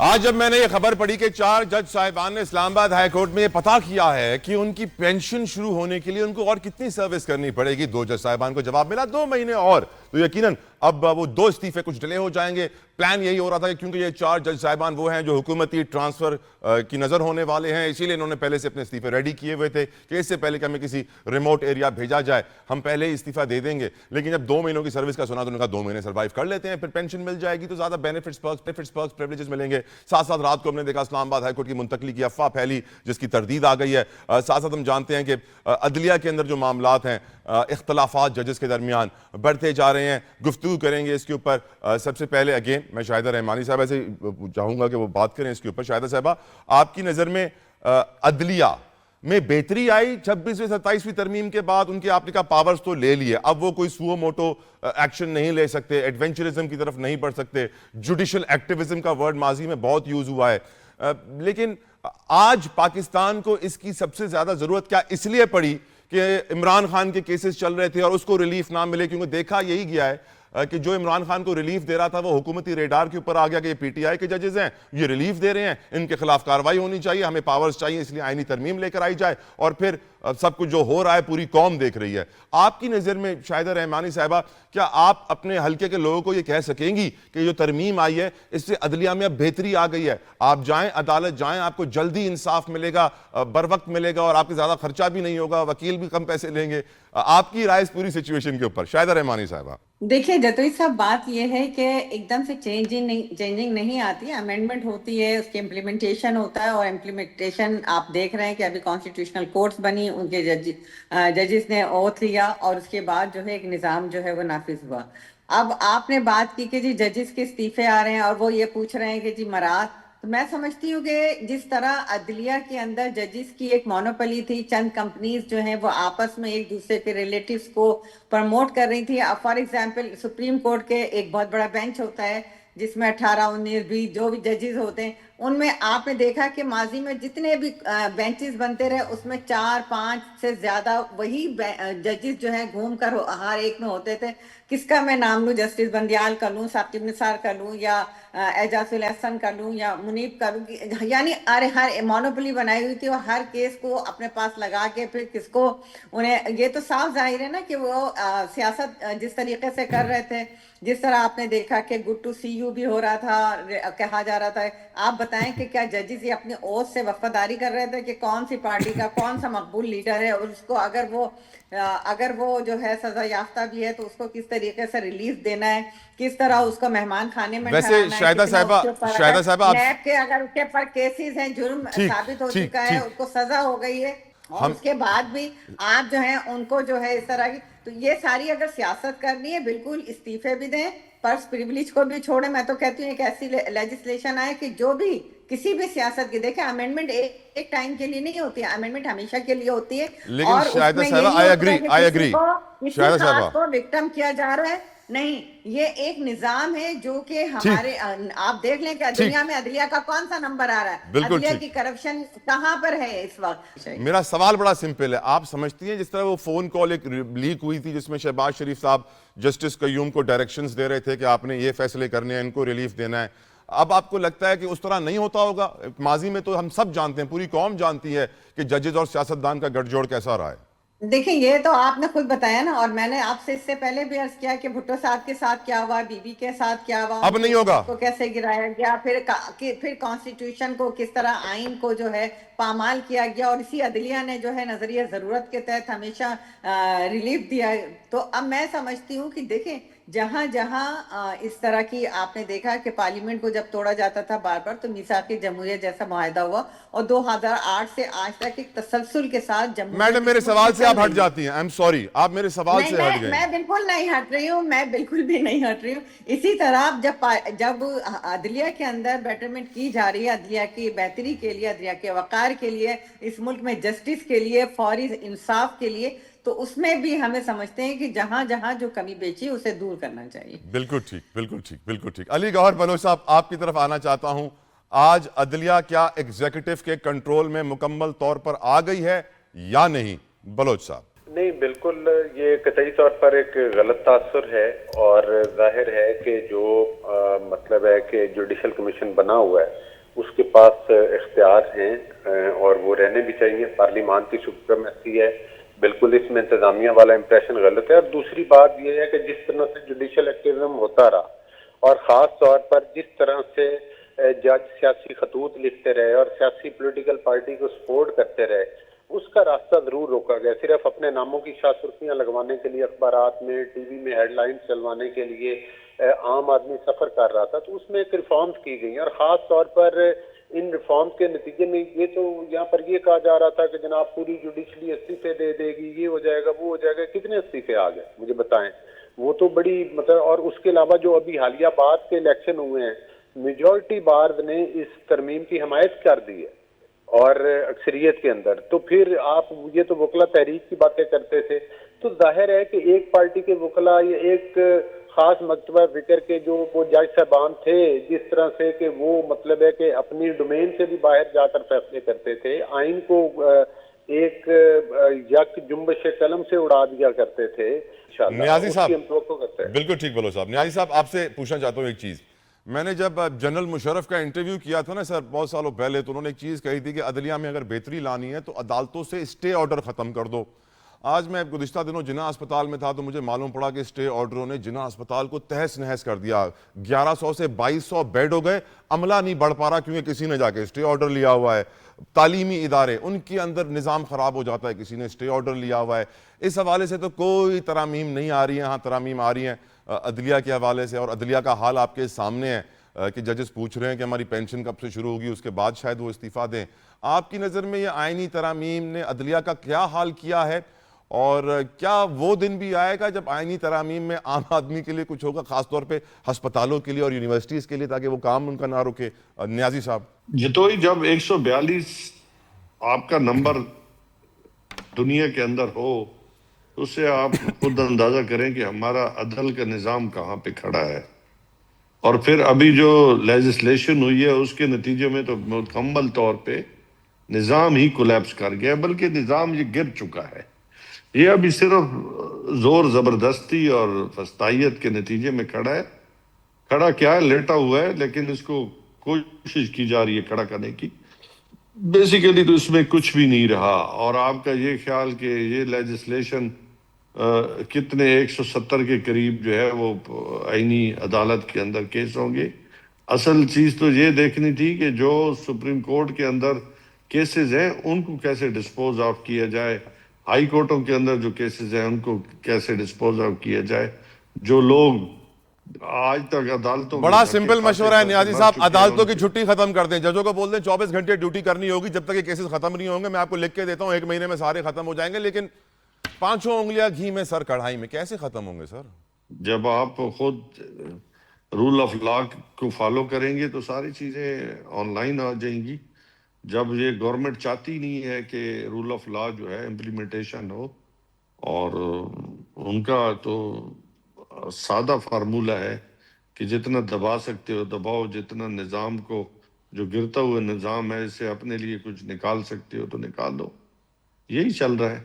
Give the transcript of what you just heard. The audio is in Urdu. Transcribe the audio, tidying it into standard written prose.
آج جب میں نے یہ خبر پڑھی کہ 4 جج صاحبان نے اسلام آباد ہائی کورٹ میں یہ پتہ کیا ہے کہ ان کی پینشن شروع ہونے کے لیے ان کو اور کتنی سروس کرنی پڑے گی، 2 جج صاحبان کو جواب ملا 2 مہینے اور، تو یقیناً اب وہ 2 استعفے کچھ ڈیلے ہو جائیں گے۔ پلان یہی ہو رہا تھا کہ کیونکہ یہ 4 جج صاحبان وہ ہیں جو حکومتی ٹرانسفر کی نظر ہونے والے ہیں، اسی لیے انہوں نے پہلے سے اپنے استعفے ریڈی کیے ہوئے تھے کہ اس سے پہلے کہ ہمیں کسی ریموٹ ایریا بھیجا جائے ہم پہلے ہی استعفیٰ دے دیں گے۔ لیکن جب 2 مہینوں کی سروس کا سنا تو انہوں نے کہا 2 مہینے سروائیو کر لیتے ہیں، پھر پینشن مل جائے گی تو زیادہ بینیفٹس پریویلیجز ملیں گے۔ ساتھ ساتھ رات کو ہم نے دیکھا اسلام آباد ہائی کورٹ کی منتقلی کی افواہ پھیلی جس کی تردید آ گئی ہے۔ ساتھ ساتھ ہم جانتے ہیں کہ عدلیہ کے اندر جو معاملات ہیں، اختلافات ججز کے درمیان بڑھتے جا رہے ہیں، گفتگو کریں گے اس کے اوپر۔ سب سے پہلے اگین میں شاہدہ رحمانی صاحبہ سے چاہوں گا کہ وہ بات کریں اس کے اوپر۔ شاہدہ صاحبہ، آپ کی نظر میں عدلیہ میں بہتری آئی 26ویں 27ویں ترمیم کے بعد؟ ان کے آپ نے کہا پاورز تو لے لیے، اب وہ کوئی سو موٹو ایکشن نہیں لے سکتے، ایڈونچرزم کی طرف نہیں بڑھ سکتے، جوڈیشل ایکٹیوزم کا ورڈ ماضی میں بہت یوز ہوا ہے، لیکن آج پاکستان کو اس کی سب سے زیادہ ضرورت کیا اس لیے پڑی کہ عمران خان کے کیسز چل رہے تھے اور اس کو ریلیف نہ ملے؟ کیونکہ دیکھا یہی گیا ہے کہ جو عمران خان کو ریلیف دے رہا تھا وہ حکومتی ریڈار کے اوپر آ گیا کہ یہ پی ٹی آئی کے ججز ہیں، یہ ریلیف دے رہے ہیں، ان کے خلاف کارروائی ہونی چاہیے، ہمیں پاورز چاہیے، اس لیے آئینی ترمیم لے کر آئی جائے، اور پھر سب کچھ جو ہو رہا ہے پوری قوم دیکھ رہی ہے۔ آپ کی نظر میں شاہدہ رحمانی صاحبہ، کیا آپ اپنے حلقے کے لوگوں کو یہ کہہ سکیں گی کہ جو ترمیم آئی ہے اس سے عدلیہ میں اب بہتری آ گئی ہے، آپ جائیں عدالت جائیں، آپ کو جلدی انصاف ملے گا، بر وقت ملے گا، اور آپ کے زیادہ خرچہ بھی نہیں ہوگا، وکیل بھی کم پیسے لیں گے؟ آپ کی رائے اس پوری سچویشن کے اوپر شاہدہ رحمانی صاحبہ؟ دیکھیے جتوئی صاحب، بات یہ ہے کہ ایک دم سے چینجنگ نہیں آتی، امینڈمنٹ ہوتی ہے، اس کی امپلیمنٹیشن ہوتا ہے، اور امپلیمنٹیشن آپ دیکھ رہے ہیں کہ ابھی کانسٹیٹیوشنل کورٹس بنی، ان کے ججز نے اوتھ لیا، اور اس کے بعد جو ہے ایک نظام جو ہے وہ نافذ ہوا۔ اب آپ نے بات کی کہ جی ججز کے استعفے آ رہے ہیں اور وہ یہ پوچھ رہے ہیں کہ جی مراد، تو میں سمجھتی ہوں کہ جس طرح عدلیہ کے اندر ججز کی ایک مونوپلی تھی، چند کمپنیز جو ہیں وہ آپس میں ایک دوسرے کے ریلیٹیوز کو پروموٹ کر رہی تھی۔ فار ایگزامپل سپریم کورٹ کے ایک بہت بڑا بینچ ہوتا ہے جس میں 18 19 20 جو بھی ججز ہوتے ہیں، ان میں آپ نے دیکھا کہ ماضی میں جتنے بھی بینچز بنتے رہے اس میں 4 5 سے زیادہ وہی ججز جو ہیں گھوم کر ہر ایک میں ہوتے تھے۔ کس کا میں نام لوں؟ جسٹس بندیال کا لوں، ثاقب نثار کا لوں، یا اعجاز الاحسن کا لوں، یا منیب کا لوں، یعنی ہر مونوپلی بنائی ہوئی تھی، اور ہر کیس کو اپنے پاس لگا کے پھر کس کو انہیں، یہ تو صاف ظاہر ہے نا کہ وہ سیاست جس طریقے سے کر رہے تھے، جس طرح آپ نے دیکھا کہ گڈ ٹو سی یو بھی ہو رہا تھا، کہا جا رہا تھا۔ آپ بتائیں کہ کیا ججز یہ اپنے اوتھ سے وفاداری کر رہے تھے کہ کون سی پارٹی کا کون سا مقبول لیڈر ہے، اور اس کو اگر وہ جو ہے سزا یافتہ بھی ہے تو اس کو کس طریقے سے ریلیف دینا ہے، کس طرح اس کو مہمان خانے میں ویسے ٹھہرانا ہے، شاہدہ کتنے اس صاحبہ کے اوپر شاہدہ اگر صاحبہ آپ نیب کے اگر اس کے اوپر کیسز ہیں، جرم ٹھیک ثابت ہو ٹھیک چکا ہے، ٹھیک اس کو سزا ہو گئی ہے، اور ہم اس کے بعد بھی آپ جو ہیں ان کو جو ہے اس طرح کی، تو یہ ساری اگر سیاست کرنی ہے بالکل استعفے بھی دیں، پرس پریویلیج کو بھی چھوڑیں۔ میں تو کہتی ہوں ایک ایسی لیجسلیشن آئے کہ جو بھی کسی بھی سیاست کی، دیکھیں امینڈمنٹ ایک ٹائم کے لیے نہیں ہوتی ہے، امینڈمنٹ ہمیشہ کے لیے ہوتی ہے، لیکن اور اس شاہدہ میں یہ صاحبہ نہیں ہوتا ہے کہ آئی اگری کسی شاہدہ صاحبہ خاص کو وکٹم کیا جا رہا ہے، نہیں، یہ ایک نظام ہے جو کہ ٹھیک ہمارے، آپ دیکھ لیں کہ ٹھیک دنیا میں عدلیہ کا کون سا نمبر آ رہا ہے، بالکل عدلیہ ٹھیک۔ کی کرپشن کہاں پر ہے اس وقت۔ میرا سوال بڑا سمپل ہے، آپ سمجھتی ہیں جس طرح وہ فون کال ایک لیک ہوئی تھی جس میں شہباز شریف صاحب جسٹس قیوم کو ڈائریکشنز دے رہے تھے کہ آپ نے یہ فیصلے کرنے ہیں، ان کو ریلیف دینا ہے، اب آپ کو لگتا ہے کہ اس طرح نہیں ہوتا ہوگا؟ ماضی میں تو ہم سب جانتے ہیں، پوری قوم جانتی ہے کہ ججز اور سیاستدان کا گٹھ جوڑ کیسا رہا ہے۔ دیکھیں یہ تو آپ نے خود بتایا نا، اور میں نے آپ سے اس سے پہلے بھی عرض کیا کہ بھٹو صاحب کے ساتھ کیا ہوا، بی بی کے ساتھ کیا ہوا، ان اب کی نہیں ہوگا۔ حکومت کو کیسے گرایا گیا، پھر کانسٹیٹیوشن کو کس طرح، آئین کو جو ہے پامال کیا گیا، اور اسی عدلیہ نے جو ہے نظریہ ضرورت کے تحت ہمیشہ ریلیف دیا ہے۔ تو اب میں سمجھتی ہوں کہ دیکھیں جہاں جہاں اس طرح کی آپ نے دیکھا کہ پارلیمنٹ کو جب توڑا جاتا تھا بار بار، تو میثاق جمہوریہ جیسا معاہدہ ہوا، اور 2008 سے آج تک ایک تسلسل کے ساتھ میڈم جمہوریت میرے اس ملک سوال میں سے چل آپ ہٹ رہی ہے۔ جاتی ہیں، سوری، آپ میرے سوال نہیں، سے ہٹ گئے ہیں۔ میں بالکل نہیں ہٹ رہی ہوں، میں بالکل بھی نہیں ہٹ رہی ہوں۔ اسی طرح جب عدلیہ کے اندر بیٹرمنٹ کی جا رہی ہے، عدلیہ کی بہتری کے لیے، عدلیہ کے وقار کے لیے، اس ملک میں جسٹس کے لیے، فوری انصاف کے لیے، تو اس میں بھی ہمیں سمجھتے ہیں کہ جہاں جہاں جو کمی بیچی اسے دور کرنا چاہیے۔ بالکل ٹھیک، بالکل ٹھیک، بالکل ٹھیک۔ علی گوہر بلوچ صاحب، آپ کی طرف آنا چاہتا ہوں۔ آج عدلیہ کیا ایگزیکٹو کے کنٹرول میں مکمل طور پر آ گئی ہے یا نہیں؟ بلوچ صاحب۔ نہیں، بالکل یہ قطعی طور پر ایک غلط تاثر ہے، اور ظاہر ہے کہ جو مطلب ہے کہ جوڈیشل کمیشن بنا ہوا ہے اس کے پاس اختیار ہیں اور وہ رہنے بھی چاہیے. پارلیمان کی سپریمیسی ہے, بالکل اس میں انتظامیہ والا امپریشن غلط ہے. اور دوسری بات یہ ہے کہ جس طرح سے جوڈیشل ایکٹیوزم ہوتا رہا اور خاص طور پر جس طرح سے جج سیاسی خطوط لکھتے رہے اور سیاسی پولیٹیکل پارٹی کو سپورٹ کرتے رہے, اس کا راستہ ضرور روکا گیا. صرف اپنے ناموں کی شاہ سرخیاں لگوانے کے لیے, اخبارات میں, ٹی وی میں ہیڈ لائنز چلوانے کے لیے عام آدمی سفر کر رہا تھا. تو اس میں ایک ریفارمز کی گئی, اور خاص طور پر ان ریفارمز کے نتیجے میں یہ تو یہاں پر یہ کہا جا رہا تھا کہ جناب پوری جوڈیشلی استعفے دے دے گی, یہ ہو جائے گا, وہ ہو جائے گا. کتنے استعفے آ گئے مجھے بتائیں؟ وہ تو بڑی مطلب. اور اس کے علاوہ جو ابھی حالیہ بعد کے الیکشن ہوئے ہیں, میجورٹی بارز نے اس ترمیم کی حمایت کر دی ہے اور اکثریت کے اندر. تو پھر آپ یہ تو وکلا تحریک کی باتیں کرتے تھے, تو ظاہر ہے کہ ایک پارٹی کے وکلا یا ایک خاص مکتبہ فکر کے جو وہ جج صاحبان تھے, جس طرح سے کہ وہ مطلب ہے کہ اپنی ڈومین سے بھی باہر جا کر فیصلے کرتے تھے, آئین کو ایک یک جنبش قلم سے اڑا دیا کرتے تھے. نیازی صاحب ہم توقع کرتے ہیں. بالکل ٹھیک بولو صاحب. نیازی صاحب آپ سے پوچھنا چاہتا ہوں ایک چیز. میں نے جب جنرل مشرف کا انٹرویو کیا تھا نا سر بہت سالوں پہلے, تو انہوں نے ایک چیز کہی تھی کہ عدلیہ میں اگر بہتری لانی ہے تو عدالتوں سے اسٹے آرڈر ختم کر دو. آج میں گزشتہ دنوں جناح اسپتال میں تھا تو مجھے معلوم پڑا کہ اسٹے آرڈروں نے جناح اسپتال کو تہس نہس کر دیا. 1100 سے 2200 بیڈ ہو گئے, عملہ نہیں بڑھ پا رہا کیونکہ کسی نے جا کے اسٹے آرڈر لیا ہوا ہے. تعلیمی ادارے, ان کے اندر نظام خراب ہو جاتا ہے, کسی نے اسٹے آرڈر لیا ہوا ہے. اس حوالے سے تو کوئی ترامیم نہیں آ رہی ہیں. ہاں ترامیم آ رہی ہیں عدلیہ کے حوالے سے, اور عدلیہ کا حال آپ کے سامنے ہے کہ ججز پوچھ رہے ہیں کہ ہماری پینشن کب سے شروع ہوگی, اس کے بعد شاید وہ استعفیٰ دیں. آپ کی نظر میں یہ آئینی ترامیم نے عدلیہ کا کیا حال کیا ہے, اور کیا وہ دن بھی آئے گا جب آئینی ترامیم میں عام آدمی کے لیے کچھ ہوگا, خاص طور پہ ہسپتالوں کے لیے اور یونیورسٹیز کے لیے, تاکہ وہ کام ان کا نہ رکے؟ نیازی صاحب. جتوئی جب 142 آپ کا نمبر دنیا کے اندر ہو, تو اس سے آپ خود اندازہ کریں کہ ہمارا عدل کا نظام کہاں پہ کھڑا ہے. اور پھر ابھی جو لیجسلیشن ہوئی ہے اس کے نتیجے میں تو مکمل طور پہ نظام ہی کولیپس کر گیا, بلکہ نظام یہ گر چکا ہے. یہ ابھی صرف زور زبردستی اور فستائیت کے نتیجے میں کھڑا ہے. کھڑا کیا ہے, لیٹا ہوا ہے, لیکن اس کو کوشش کی جا رہی ہے کھڑا کرنے کی. بیسیکلی تو اس میں کچھ بھی نہیں رہا. اور آپ کا یہ خیال کہ یہ لیجسلیشن کتنے 170 کے قریب جو ہے وہ آئینی عدالت کے اندر کیس ہوں گے. اصل چیز تو یہ دیکھنی تھی کہ جو سپریم کورٹ کے اندر کیسز ہیں ان کو کیسے ڈسپوز آف کیا جائے, ہائی کورٹوں کے اندر جو کیسز ہیں ان کو کیسے ڈسپوز آف کیا جائے. جو لوگ آج تک عدالتوں بڑا سمپل مشورہ ہے نیازی صاحب, عدالتوں کی چھٹی ختم کر دیں, ججوں کو بول دیں 24 گھنٹے ڈیوٹی کرنی ہوگی, جب تک یہ کیسز ختم نہیں ہوں گے. میں آپ کو لکھ کے دیتا ہوں 1 مہینے میں سارے ختم ہو جائیں گے, لیکن 5 انگلیاں گھی میں سر کڑھائی میں کیسے ختم ہوں گے سر؟ جب آپ خود رول آف لا کو فالو کریں گے تو ساری چیزیں آن لائن آ جائیں گی. جب یہ گورنمنٹ چاہتی نہیں ہے کہ رول آف لا جو ہے امپلیمنٹیشن ہو, اور ان کا تو سادہ فارمولہ ہے کہ جتنا دبا سکتے ہو دباؤ, جتنا نظام کو جو گرتا ہوا نظام ہے اسے اپنے لیے کچھ نکال سکتے ہو تو نکال دو. یہی چل رہا ہے.